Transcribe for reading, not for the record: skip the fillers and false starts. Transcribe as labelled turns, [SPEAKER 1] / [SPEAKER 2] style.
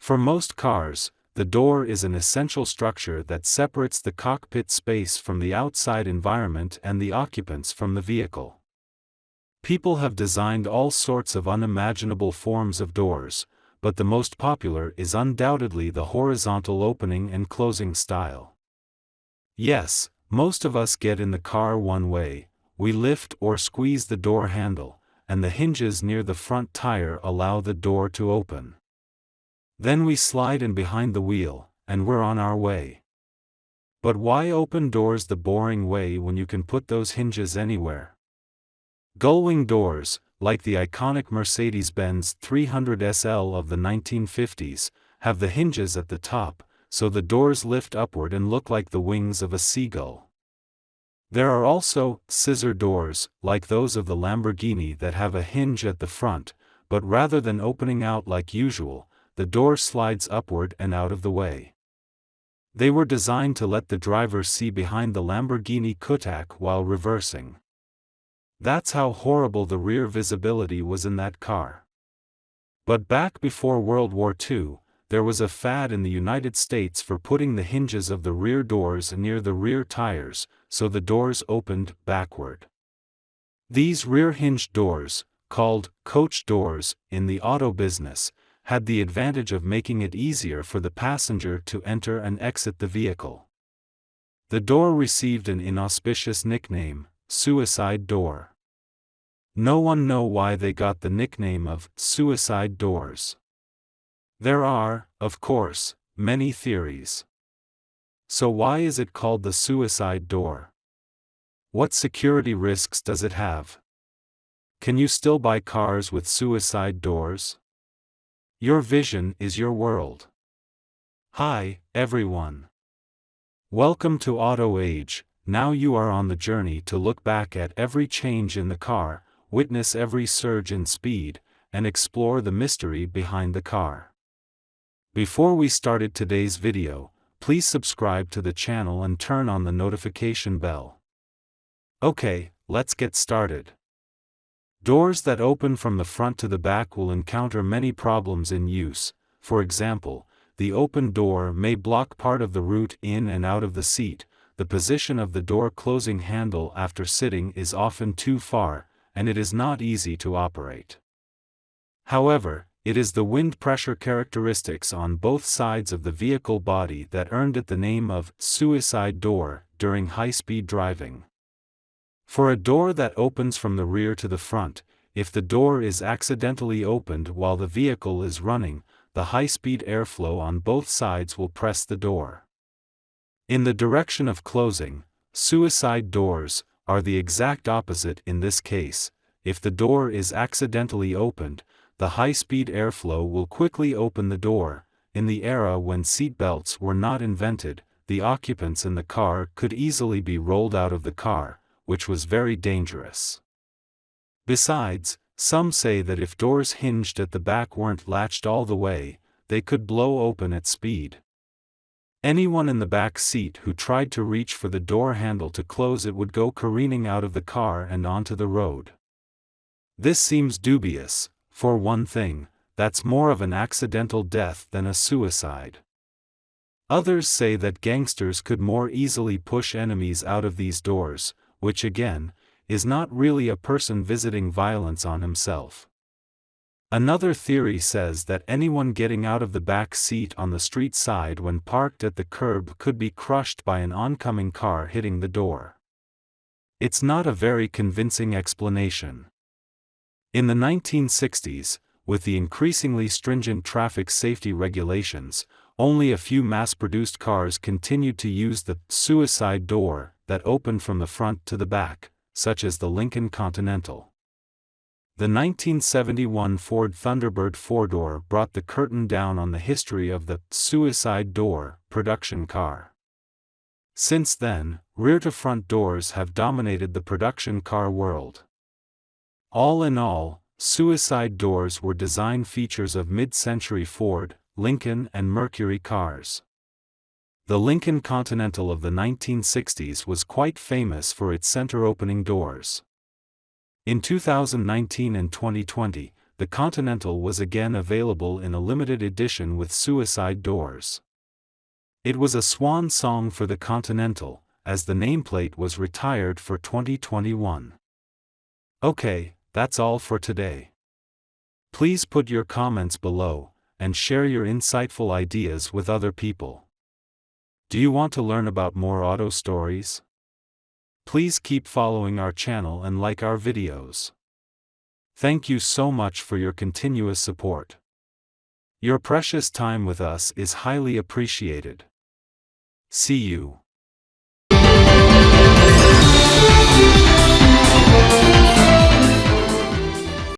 [SPEAKER 1] For most cars, the door is an essential structure that separates the cockpit space from the outside environment and the occupants from the vehicle. People have designed all sorts of unimaginable forms of doors, but the most popular is undoubtedly the horizontal opening and closing style. Yes, most of us get in the car one way. We lift or squeeze the door handle, and the hinges near the front tire allow the door to open. Then we slide in behind the wheel, and we're on our way. But why open doors the boring way when you can put those hinges anywhere? Gullwing doors, like the iconic Mercedes-Benz 300 SL of the 1950s, have the hinges at the top, so the doors lift upward and look like the wings of a seagull. There are also scissor doors, like those of the Lamborghini, that have a hinge at the front, but rather than opening out like usual, the door slides upward and out of the way. They were designed to let the driver see behind the Lamborghini Coutach while reversing. That's how horrible the rear visibility was in that car. But back before World War II, there was a fad in the United States for putting the hinges of the rear doors near the rear tires, so the doors opened backward. These rear-hinged doors, called coach doors in the auto business, had the advantage of making it easier for the passenger to enter and exit the vehicle. The door received an inauspicious nickname, suicide door. No one knows why they got the nickname of suicide doors. There are, of course, many theories. So why is it called the suicide door? What security risks does it have? Can you still buy cars with suicide doors? Your vision is your world. Hi, everyone. Welcome to Auto Age. Now you are on the journey to look back at every change in the car, witness every surge in speed, and explore the mystery behind the car. Before we started today's video, please subscribe to the channel and turn on the notification bell. Okay, let's get started. Doors that open from the front to the back will encounter many problems in use. For example, the open door may block part of the route in and out of the seat. The position of the door closing handle after sitting is often too far, and it is not easy to operate. However, it is the wind pressure characteristics on both sides of the vehicle body that earned it the name of suicide door during high-speed driving. For a door that opens from the rear to the front, if the door is accidentally opened while the vehicle is running, the high-speed airflow on both sides will press the door in the direction of closing. Suicide doors are the exact opposite in this case. If the door is accidentally opened, the high-speed airflow will quickly open the door. In the era when seat belts were not invented, the occupants in the car could easily be rolled out of the car, which was very dangerous. Besides, some say that if doors hinged at the back weren't latched all the way, they could blow open at speed. Anyone in the back seat who tried to reach for the door handle to close it would go careening out of the car and onto the road. This seems dubious. For one thing, that's more of an accidental death than a suicide. Others say that gangsters could more easily push enemies out of these doors, which again, is not really a person visiting violence on himself. Another theory says that anyone getting out of the back seat on the street side when parked at the curb could be crushed by an oncoming car hitting the door. It's not a very convincing explanation. In the 1960s, with the increasingly stringent traffic safety regulations, only a few mass-produced cars continued to use the suicide door that opened from the front to the back, such as the Lincoln Continental. The 1971 Ford Thunderbird four-door brought the curtain down on the history of the suicide door production car. Since then, rear-to-front doors have dominated the production car world. All in all, suicide doors were design features of mid-century Ford, Lincoln and Mercury cars. The Lincoln Continental of the 1960s was quite famous for its center-opening doors. In 2019 and 2020, the Continental was again available in a limited edition with suicide doors. It was a swan song for the Continental, as the nameplate was retired for 2021. Okay, that's all for today. Please put your comments below, and share your insightful ideas with other people. Do you want to learn about more auto stories? Please keep following our channel and like our videos. Thank you so much for your continuous support. Your precious time with us is highly appreciated. See you.